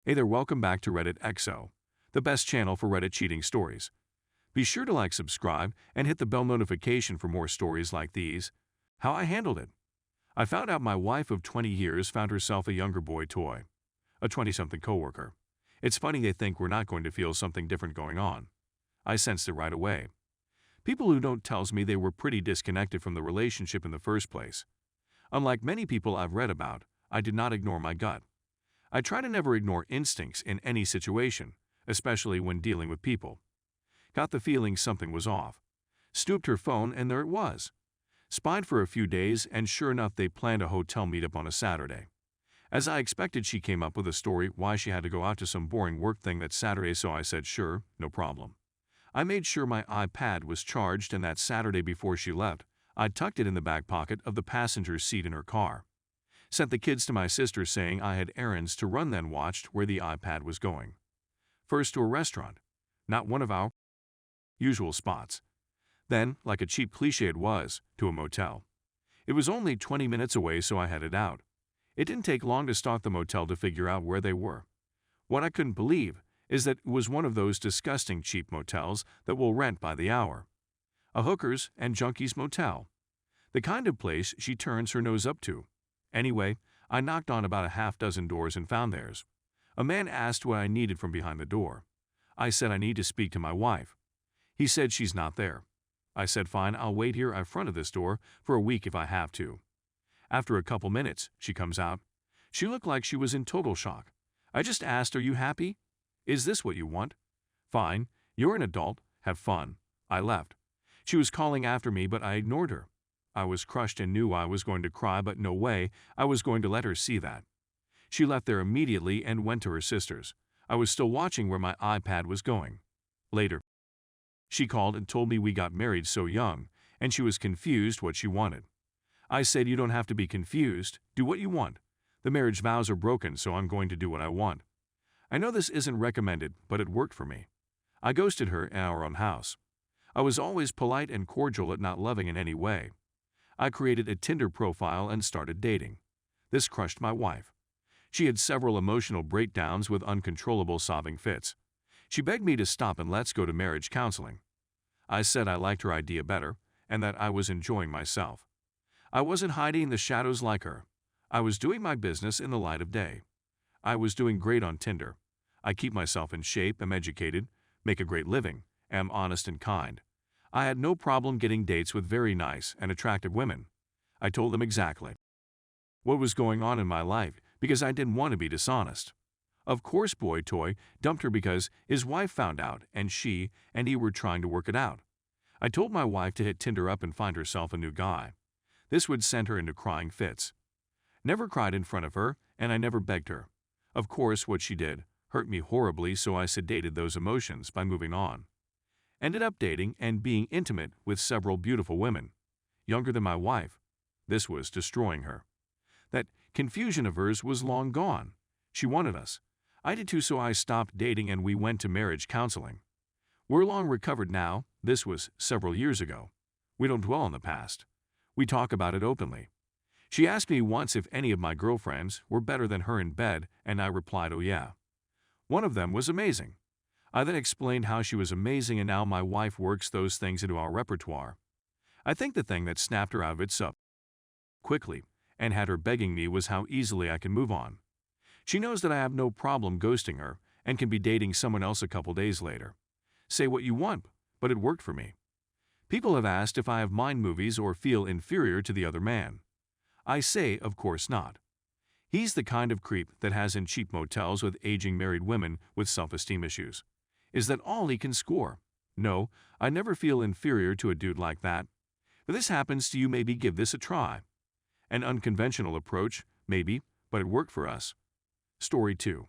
Hey there, welcome back to Reddit XO, the best channel for Reddit cheating stories. Be sure to like, subscribe, and hit the bell notification for more stories like these. How I handled it. I found out my wife of 20 years found herself a younger boy toy, a 20-something coworker. It's funny they think we're not going to feel something different going on. I sensed it right away. People who don't tells me they were pretty disconnected from the relationship in the first place. Unlike many people I've read about, I did not ignore my gut. I try to never ignore instincts in any situation, especially when dealing with people. Got the feeling something was off. Stooped her phone and there it was. Spied for a few days and sure enough they planned a hotel meetup on a Saturday. As I expected, she came up with a story why she had to go out to some boring work thing that Saturday, so I said sure, no problem. I made sure my iPad was charged, and that Saturday before she left, I tucked it in the back pocket of the passenger seat in her car. Sent the kids to my sister saying I had errands to run, then watched where the iPad was going. First to a restaurant, not one of our usual spots. Then, like a cheap cliche it was, to a motel. It was only 20 minutes away, so I headed out. It didn't take long to stalk the motel to figure out where they were. What I couldn't believe is that it was one of those disgusting cheap motels that will rent by the hour. A hookers and junkies motel. The kind of place she turns her nose up to. Anyway, I knocked on about a half-dozen doors and found theirs. A man asked what I needed from behind the door. I said I need to speak to my wife. He said she's not there. I said fine, I'll wait here in front of this door for a week if I have to. After a couple minutes, she comes out. She looked like she was in total shock. I just asked, "Are you happy? Is this what you want?" "Fine, you're an adult, have fun." I left. She was calling after me, but I ignored her. I was crushed and knew I was going to cry, but no way I was going to let her see that. She left there immediately and went to her sister's. I was still watching where my iPad was going. Later, she called and told me we got married so young, and she was confused what she wanted. I said, "You don't have to be confused. Do what you want. The marriage vows are broken, so I'm going to do what I want." I know this isn't recommended, but it worked for me. I ghosted her in our own house. I was always polite and cordial at not loving in any way. I created a Tinder profile and started dating. This crushed my wife. She had several emotional breakdowns with uncontrollable sobbing fits. She begged me to stop and let's go to marriage counseling. I said I liked her idea better and that I was enjoying myself. I wasn't hiding in the shadows like her. I was doing my business in the light of day. I was doing great on Tinder. I keep myself in shape, am educated, make a great living, am honest and kind. I had no problem getting dates with very nice and attractive women. I told them exactly what was going on in my life because I didn't want to be dishonest. Of course, boy toy dumped her because his wife found out and she and he were trying to work it out. I told my wife to hit Tinder up and find herself a new guy. This would send her into crying fits. Never cried in front of her, and I never begged her. Of course, what she did hurt me horribly, so I sedated those emotions by moving on. Ended up dating and being intimate with several beautiful women, younger than my wife. This was destroying her. That confusion of hers was long gone. She wanted us. I did too, so I stopped dating and we went to marriage counseling. We're long recovered now. This was several years ago. We don't dwell on the past. We talk about it openly. She asked me once if any of my girlfriends were better than her in bed, and I replied, "Oh yeah." One of them was amazing. I then explained how she was amazing, and now my wife works those things into our repertoire. I think the thing that snapped her out of it so quickly and had her begging me was how easily I can move on. She knows that I have no problem ghosting her and can be dating someone else a couple days later. Say what you want, but it worked for me. People have asked if I have mind movies or feel inferior to the other man. I say, of course not. He's the kind of creep that has in cheap motels with aging married women with self-esteem issues. Is that all he can score? No, I never feel inferior to a dude like that. If this happens to you, maybe give this a try. An unconventional approach, maybe, but it worked for us. Story 2.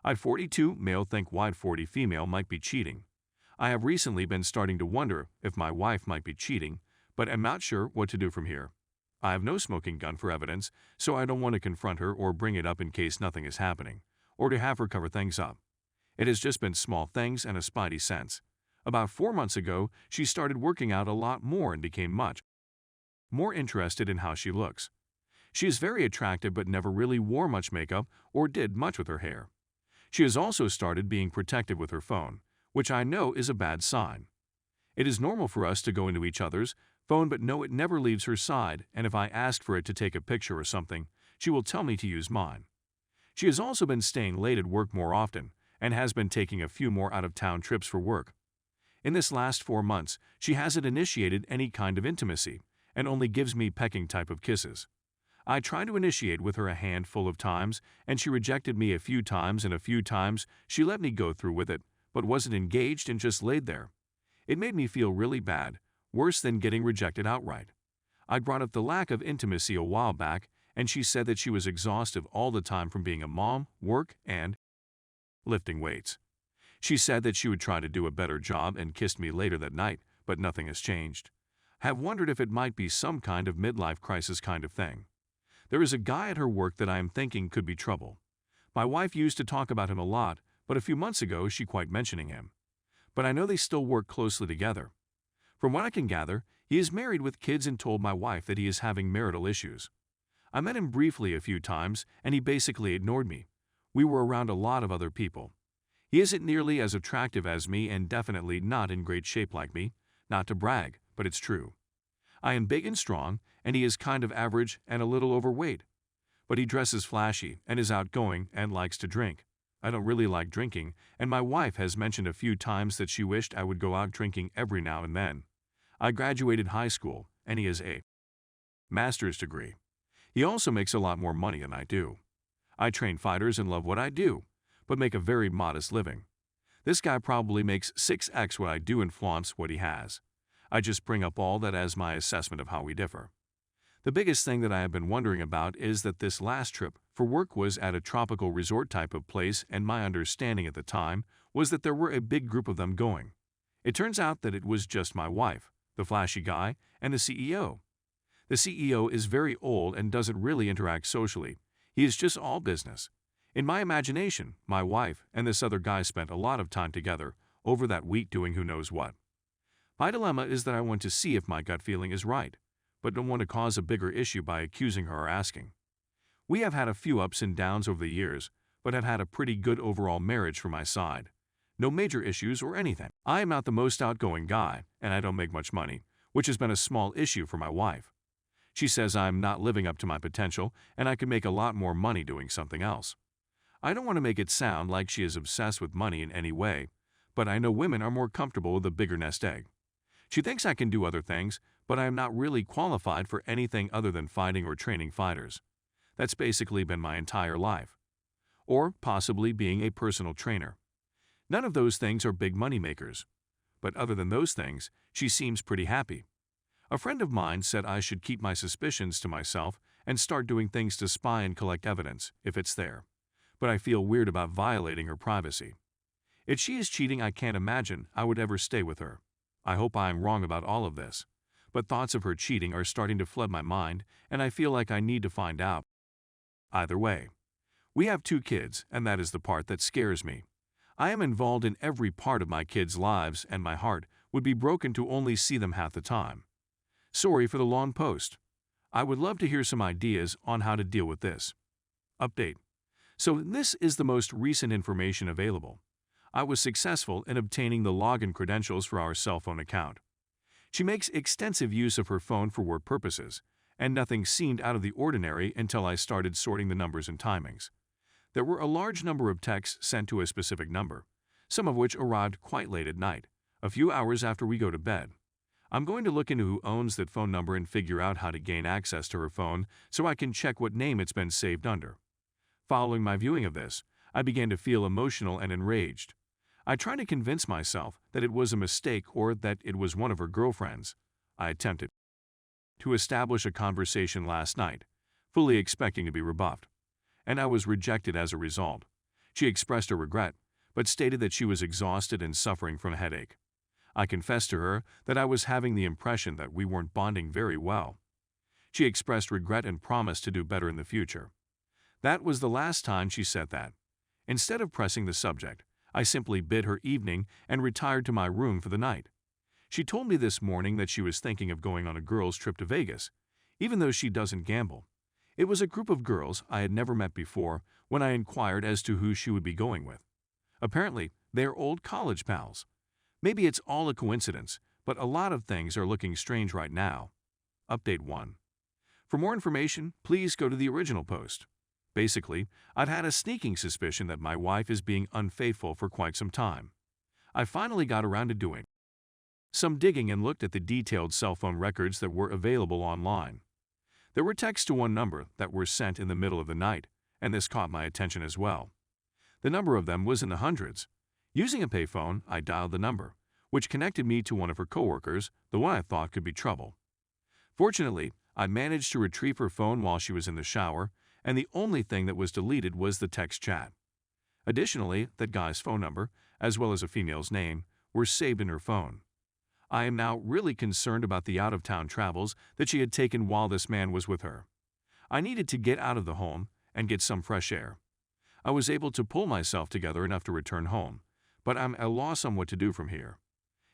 I'd 42 male think wide 40 female might be cheating. I have recently been starting to wonder if my wife might be cheating, but am not sure what to do from here. I have no smoking gun for evidence, so I don't want to confront her or bring it up in case nothing is happening, or to have her cover things up. It has just been small things and a spidey sense. About 4 months ago, she started working out a lot more and became much more interested in how she looks. She is very attractive but never really wore much makeup or did much with her hair. She has also started being protective with her phone, which I know is a bad sign. It is normal for us to go into each other's phone, but no, it never leaves her side, and if I ask for it to take a picture or something, she will tell me to use mine. She has also been staying late at work more often and has been taking a few more out-of-town trips for work. In this last 4 months, she hasn't initiated any kind of intimacy and only gives me pecking type of kisses. I tried to initiate with her a handful of times, and she rejected me a few times, and a few times she let me go through with it, but wasn't engaged and just laid there. It made me feel really bad, worse than getting rejected outright. I brought up the lack of intimacy a while back, and she said that she was exhausted all the time from being a mom, work, and lifting weights. She said that she would try to do a better job and kissed me later that night, but nothing has changed. Have wondered if it might be some kind of midlife crisis kind of thing. There is a guy at her work that I am thinking could be trouble. My wife used to talk about him a lot, but a few months ago she quit mentioning him. But I know they still work closely together. From what I can gather, he is married with kids and told my wife that he is having marital issues. I met him briefly a few times, and he basically ignored me. We were around a lot of other people. He isn't nearly as attractive as me and definitely not in great shape like me. Not to brag, but it's true. I am big and strong, and he is kind of average and a little overweight. But he dresses flashy and is outgoing and likes to drink. I don't really like drinking, and my wife has mentioned a few times that she wished I would go out drinking every now and then. I graduated high school, and he has a master's degree. He also makes a lot more money than I do. I train fighters and love what I do, but make a very modest living. This guy probably makes 6x what I do and flaunts what he has. I just bring up all that as my assessment of how we differ. The biggest thing that I have been wondering about is that this last trip for work was at a tropical resort type of place, and my understanding at the time was that there were a big group of them going. It turns out that it was just my wife, the flashy guy, and the CEO. The CEO is very old and doesn't really interact socially. He is just all business. In my imagination, my wife and this other guy spent a lot of time together over that week doing who knows what. My dilemma is that I want to see if my gut feeling is right, but don't want to cause a bigger issue by accusing her or asking. We have had a few ups and downs over the years, but have had a pretty good overall marriage from my side. No major issues or anything. I am not the most outgoing guy, and I don't make much money, which has been a small issue for my wife. She says I'm not living up to my potential, and I could make a lot more money doing something else. I don't want to make it sound like she is obsessed with money in any way, but I know women are more comfortable with a bigger nest egg. She thinks I can do other things, but I am not really qualified for anything other than fighting or training fighters. That's basically been my entire life. Or possibly being a personal trainer. None of those things are big money makers. But other than those things, she seems pretty happy. A friend of mine said I should keep my suspicions to myself and start doing things to spy and collect evidence, if it's there. But I feel weird about violating her privacy. If she is cheating, I can't imagine I would ever stay with her. I hope I am wrong about all of this, but thoughts of her cheating are starting to flood my mind, and I feel like I need to find out. Either way, we have 2 kids, and that is the part that scares me. I am involved in every part of my kids' lives, and my heart would be broken to only see them half the time. Sorry for the long post. I would love to hear some ideas on how to deal with this. Update. So this is the most recent information available. I was successful in obtaining the login credentials for our cell phone account. She makes extensive use of her phone for work purposes, and nothing seemed out of the ordinary until I started sorting the numbers and timings. There were a large number of texts sent to a specific number, some of which arrived quite late at night, a few hours after we go to bed. I'm going to look into who owns that phone number and figure out how to gain access to her phone so I can check what name it's been saved under. Following my viewing of this, I began to feel emotional and enraged. I tried to convince myself that it was a mistake or that it was one of her girlfriends. I attempted to establish a conversation last night, fully expecting to be rebuffed, and I was rejected as a result. She expressed her regret, but stated that she was exhausted and suffering from a headache. I confessed to her that I was having the impression that we weren't bonding very well. She expressed regret and promised to do better in the future. That was the last time she said that. Instead of pressing the subject, I simply bid her evening and retired to my room for the night. She told me this morning that she was thinking of going on a girls' trip to Vegas, even though she doesn't gamble. It was a group of girls I had never met before when I inquired as to who she would be going with. Apparently, they are old college pals. Maybe it's all a coincidence, but a lot of things are looking strange right now. Update 1. For more information, please go to the original post. Basically, I'd had a sneaking suspicion that my wife is being unfaithful for quite some time. I finally got around to doing some digging and looked at the detailed cell phone records that were available online. There were texts to one number that were sent in the middle of the night, and this caught my attention as well. The number of them was in the hundreds. Using a payphone, I dialed the number, which connected me to one of her coworkers, the one I thought could be trouble. Fortunately, I managed to retrieve her phone while she was in the shower, and the only thing that was deleted was the text chat. Additionally, that guy's phone number, as well as a female's name, were saved in her phone. I am now really concerned about the out-of-town travels that she had taken while this man was with her. I needed to get out of the home and get some fresh air. I was able to pull myself together enough to return home, but I'm at a loss on what to do from here.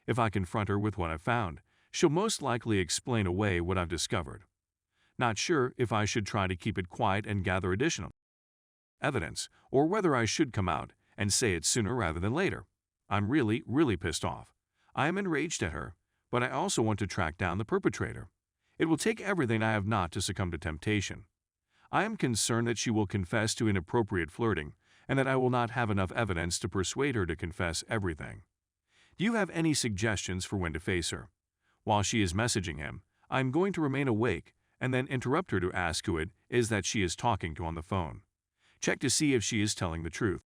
If I confront her with what I've found, she'll most likely explain away what I've discovered. Not sure if I should try to keep it quiet and gather additional evidence, or whether I should come out and say it sooner rather than later. I'm really pissed off. I am enraged at her, but I also want to track down the perpetrator. It will take everything I have not to succumb to temptation. I am concerned that she will confess to inappropriate flirting and that I will not have enough evidence to persuade her to confess everything. Do you have any suggestions for when to face her? While she is messaging him, I am going to remain awake and then interrupt her to ask who it is that she is talking to on the phone. Check to see if she is telling the truth.